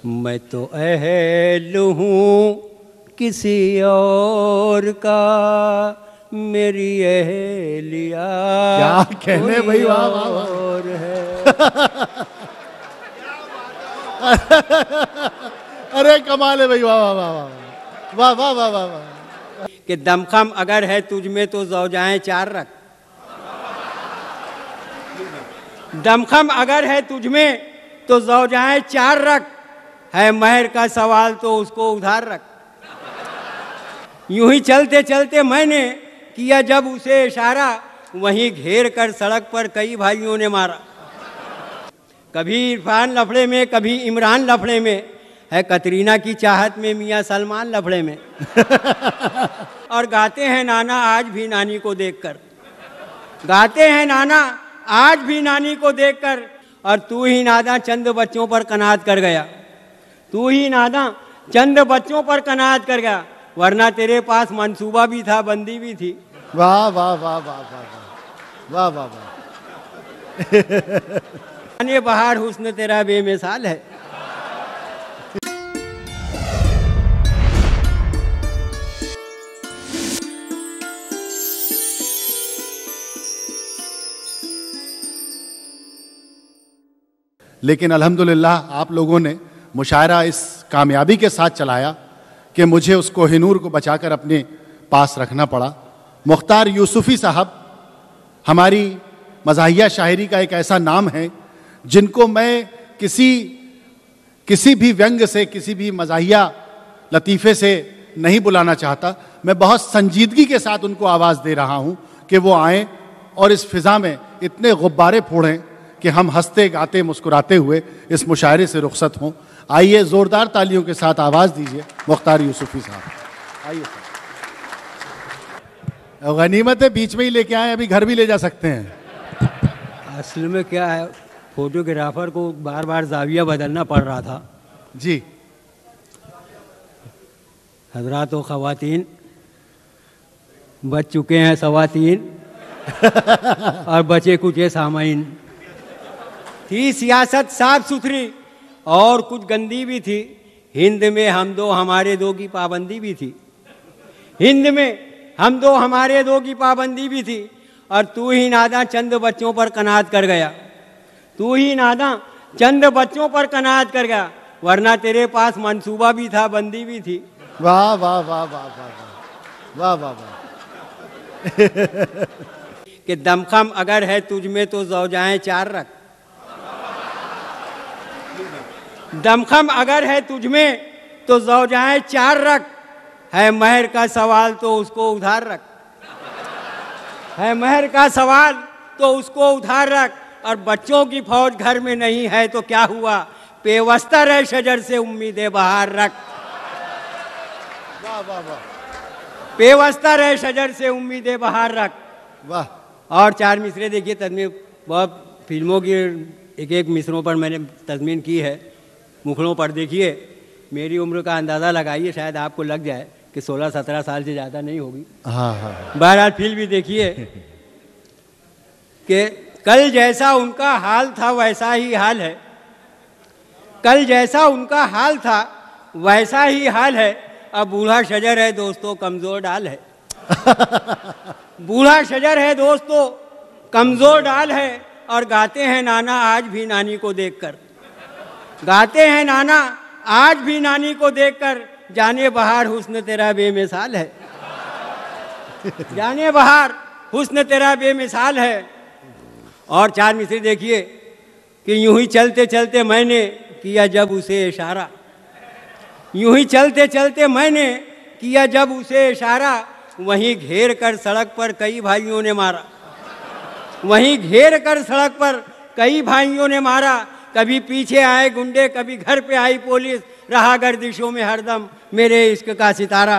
मैं तो अहल हूँ किसी और का, मेरी अहलिया क्या कहने भाई, वाह वाह वाह। और है। अरे कमाल है भाई, वाह वाह वाह वाह वाह वाह वाह वाह वाह। कि दमखम अगर है तुझ में तो ज़ौजाएं चार रख। दमखम अगर है तुझ में तो ज़ौजाएं चार रख, है महर का सवाल तो उसको उधार रख। यूं ही चलते चलते मैंने किया जब उसे इशारा, वहीं घेर कर सड़क पर कई भाइयों ने मारा। कभी इरफान लफड़े में, कभी इमरान लफड़े में, है कतरीना की चाहत में मियाँ सलमान लफड़े में। और गाते हैं नाना आज भी नानी को देखकर, गाते हैं नाना आज भी नानी को देखकर। और तू ही नादा चंद बच्चों पर कनात कर गया, तू ही नादा चंद बच्चों पर कनात कर गया, वरना तेरे पास मंसूबा भी था, बंदी भी थी। वाह वाह वाह वाह वाह वाह वाह वाह। बहार हुस्न तेरा बेमिसाल है। लेकिन अल्हम्दुलिल्लाह आप लोगों ने मुशायरा इस कामयाबी के साथ चलाया कि मुझे उस कोहिनूर को बचाकर अपने पास रखना पड़ा। मुख्तार यूसुफी साहब हमारी मज़ाहिया शायरी का एक ऐसा नाम है जिनको मैं किसी भी व्यंग से, किसी भी मज़ाहिया लतीफ़े से नहीं बुलाना चाहता। मैं बहुत संजीदगी के साथ उनको आवाज़ दे रहा हूँ कि वो आएँ और इस फ़िज़ा में इतने गुब्बारे फोड़ें कि हम हंसते गाते मुस्कुराते हुए इस मुशायरे से रुखसत हों। आइए ज़ोरदार तालियों के साथ आवाज़ दीजिए मुख्तार यूसुफी साहब, आइए सर। गनीमत है बीच में ही लेके आए, अभी घर भी ले जा सकते हैं। असल में क्या है, फोटोग्राफर को बार बार जाविया बदलना पड़ रहा था जी। हजरात व ख़वातीन, बच चुके हैं सवातीन और बचे कुछ सामाइन। थी सियासत साफ सुथरी और कुछ गंदी भी थी, हिंद में हम दो हमारे दो की पाबंदी भी थी, हिंद में हम दो हमारे दो की पाबंदी भी थी। और तू ही नादा चंद बच्चों पर कनात कर गया, तू ही नादा चंद बच्चों पर कनात कर गया, वरना तेरे पास मंसूबा भी था, बंदी भी थी। वाह वाह वाह वाह वाह वाह वाह वाह। कि दमखम अगर है तुझ में तो ज़ौजाएं चार रख। दमखम अगर है तुझ में तो ज़ौजाएं चार रख, है महर का सवाल तो उसको उधार रख, है महर का सवाल तो उसको उधार रख। और बच्चों की फौज घर में नहीं है तो क्या हुआ, पेवस्ता रहे शजर से उम्मीदें बहार रख। वाह वाह वाह। पेवस्ता रहे शजर से उम्मीदें बहार रख। वाह। और चार मिसरे देखिए, तज़मीन बहुत फिल्मों की एक एक मिसरों पर मैंने तज़मीन की है, मुखड़ों पर देखिए, मेरी उम्र का अंदाज़ा लगाइए, शायद आपको लग जाए कि 16-17 साल से ज़्यादा नहीं होगी। हाँ हाँ। बहरहाल फिल्म भी देखिए कि कल जैसा उनका हाल था वैसा ही हाल है, कल जैसा उनका हाल था वैसा ही हाल है। अब बूढ़ा शजर है दोस्तों, कमज़ोर डाल है। बूढ़ा शजर है दोस्तों, कमज़ोर डाल है। और गाते हैं नाना आज भी नानी को देखकर, गाते हैं नाना आज भी नानी को देखकर, जाने बहार हुस्न तेरा बेमिसाल है, जाने बहार हुस्न तेरा बेमिसाल है। और चार मिसरे देखिए कि यूं ही चलते चलते मैंने किया जब उसे इशारा, यूं ही चलते चलते मैंने किया जब उसे इशारा, वहीं घेर कर सड़क पर कई भाइयों ने मारा, वहीं घेर कर सड़क पर कई भाइयों ने मारा। कभी पीछे आए गुंडे, कभी घर पे आई पुलिस, रहा गर्दिशों में हरदम मेरे इश्क का सितारा,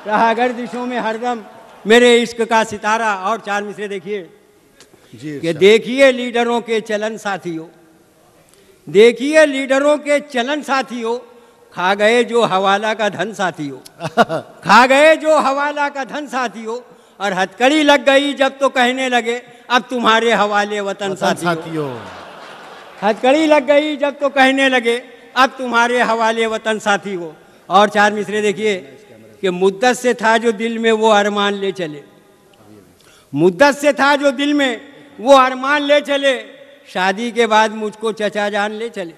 रहा गर्दिशों में हरदम मेरे इश्क का सितारा। और चार मिसरे देखिए कि देखिए लीडरों के चलन साथियों, देखिए लीडरों के चलन साथियों, खा गए जो हवाला का धन साथियों, खा गए जो हवाला का धन साथियों। और हथकड़ी लग गई जब तो कहने लगे अब तुम्हारे हवाले वतन साथियों, हथकड़ी लग गई जब तो कहने लगे अब तुम्हारे हवाले वतन साथी हो। और चार मिसरे देखिए कि मुद्दत से था जो दिल में वो अरमान ले चले, मुद्दत से था जो दिल में वो अरमान ले चले, शादी के बाद मुझको चचा जान ले चले।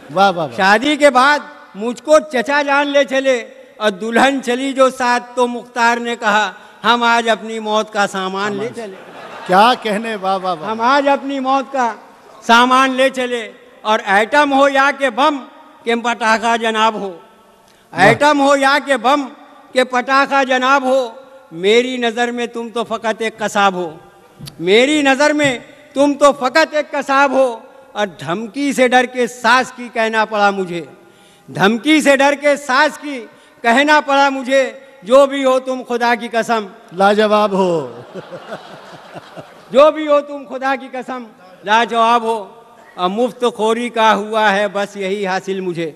वाह वाह वाह। शादी के बाद मुझको चचा जान ले चले, और दुल्हन चली जो साथ तो मुख्तार ने कहा हम आज अपनी मौत का सामान ले चले। क्या कहने, वाह वाह वाह। हम आज अपनी मौत का सामान ले चले। और एटम हो या के बम के पटाखा जनाब हो, एटम हो या के बम के पटाखा जनाब हो, मेरी नज़र में तुम तो फ़कत एक कसाब हो, मेरी नज़र में तुम तो फ़कत एक कसाब हो। और धमकी से डर के सास की कहना पड़ा मुझे, धमकी से डर के सास की कहना पड़ा मुझे, जो भी हो तुम खुदा की कसम लाजवाब हो। जो भी हो तुम खुदा की कसम लाजवाब हो। और मुफ्त खोरी का हुआ है बस यही हासिल मुझे,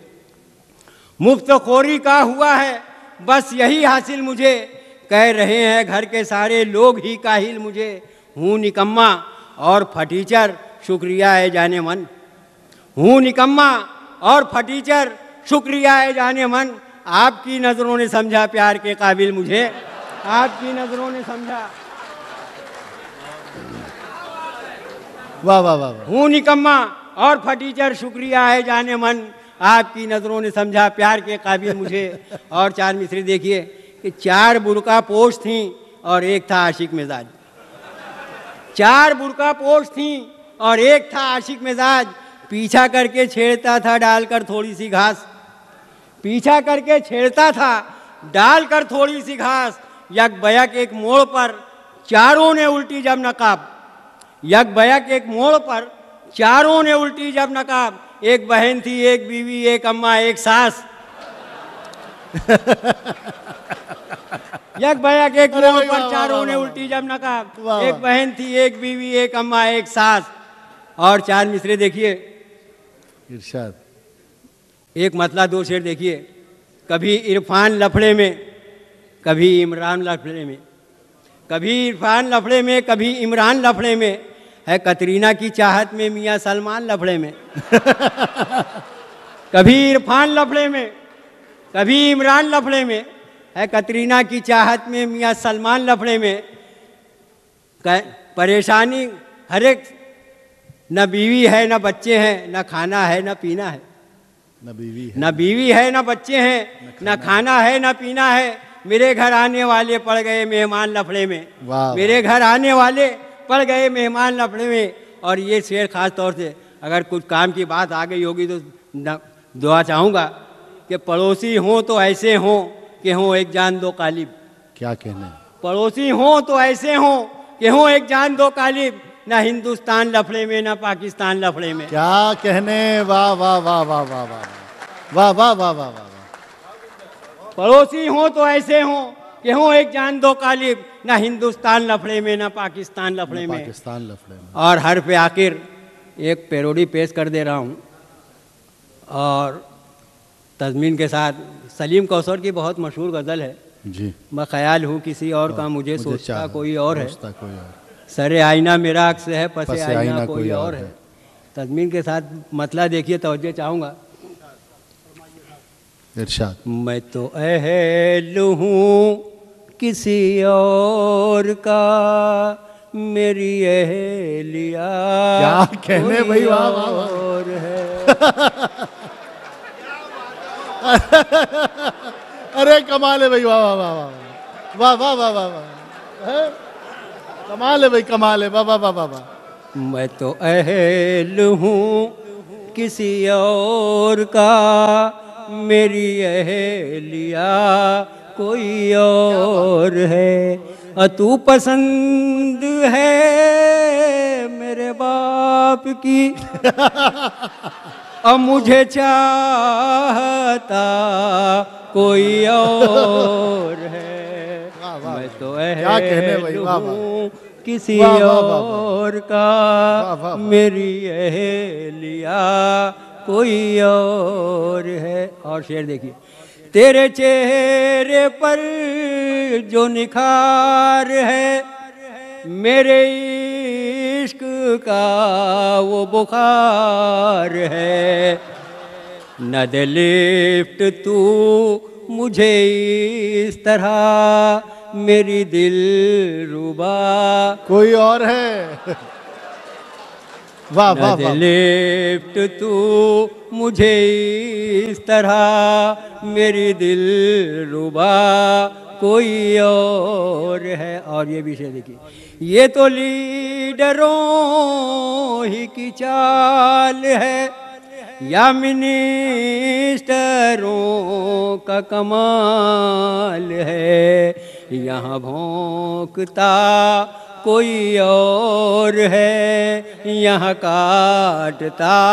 मुफ्त खोरी का हुआ है बस यही हासिल मुझे, कह रहे हैं घर के सारे लोग ही काहिल मुझे, हूँ निकम्मा और फटीचर शुक्रिया है जाने मन, हूँ निकम्मा और फटीचर शुक्रिया है जाने मन। आपकी नज़रों ने समझा प्यार के काबिल मुझे, आपकी नज़रों ने समझा। वाह वाह वाह वाह। हूँ निकम्मा और फटीचर शुक्रिया है जाने मन, आपकी नज़रों ने समझा प्यार के काबिल मुझे। और चार मिसरे देखिए कि 4 बुरका पोश थीं और एक था आशिक मिजाज, 4 बुरका पोश थीं और एक था आशिक मिजाज, पीछा करके छेड़ता था डालकर थोड़ी सी घास, पीछा करके छेड़ता था डालकर थोड़ी सी घास। यक बयक एक मोड़ पर चारों ने उल्टी जब नकाब, यक बयक एक मोड़ पर चारों ने उल्टी जब नकाब, एक बहन थी एक बीवी एक अम्मा एक सास। यक बयक एक मोड़ पर चारों ने उल्टी जब नकाब, एक बहन थी एक बीवी एक अम्मा एक सास। और चार मिसरे देखिए, इरशाद। एक मतला 2 शेर देखिए, कभी इरफान लफड़े में कभी इमरान लफड़े में, कभी इरफान लफड़े में कभी इमरान लफड़े में, है कतरीना की चाहत में मियाँ सलमान लफड़े में। कभी इरफान लफड़े में कभी इमरान लफड़े में, है कतरीना की चाहत में मियाँ सलमान लफड़े में। परेशानी हर एक, न बीवी है न बच्चे हैं, न खाना है न पीना है, न बीवी है, न बीवी है न बच्चे हैं, न खाना है न पीना है, मेरे घर आने वाले पड़ गए मेहमान लफड़े में, मेरे घर आने वाले पड़ गए मेहमान लफड़े में। और ये शेर खास तौर से अगर कुछ काम की बात आ गई होगी तो दुआ चाहूँगा कि पड़ोसी हों तो ऐसे हों कि हों एक जान दो कालिब। क्या कहने, पड़ोसी हों तो ऐसे हों कि हों एक जान दो कालिब, ना हिंदुस्तान लफड़े में ना पाकिस्तान लफड़े में। क्या कहने, वाह वाह वाह वाह वाह वाह वाह वाह वाह वाह वाह। पड़ोसी हों तो ऐसे हों कि हों एक जान दो कालिब, ना हिंदुस्तान लफड़े में ना पाकिस्तान लफड़े में। पाकिस्तान लफड़े में। और हर पे आखिर एक पैरोडी पेश कर दे रहा हूँ, और तज़मीन के साथ सलीम कौसर की बहुत मशहूर गज़ल है जी, मैं ख्याल हूँ किसी और का मुझे सोचता कोई और है, कोई और। सरे आईना मेरा अक्स है पसे आईना कोई और है। तज़मीन के साथ मतला देखिए, तवज्जो चाहूँगा। इरशाद। मैं तो अहल हूँ किसी और का, मेरी अहलिया क्या कहने भाई, वाह वाह वाह। और है। अरे कमाल है भाई, वाह वाह वाह वाह वाह वाह वाह वाह, कमाल है भाई, कमाल है, वाह वाह वाह वाह। मैं तो अहल हूँ किसी और का, मेरी अहलिया कोई और है। तू पसंद है मेरे बाप की, अब मुझे चाहता कोई और है। मैं तो अहल हूँ किसी और का, मेरी अहलिया कोई और है। और शेर देखिए, तेरे चेहरे पर जो निखार है, मेरे इश्क का वो बुखार है। न दे लिफ्ट तू मुझे इस तरह मेरी दिल रुबा। कोई और है? वाह वाह न दे वाह। लिफ्ट तू मुझे इस तरह मेरी दिल रुबा कोई और है। और ये विषय देखिए, ये तो लीडरों ही की चाल है या मिनिस्टरों का कमाल है। यहाँ भौंकता कोई और है, यहाँ काटता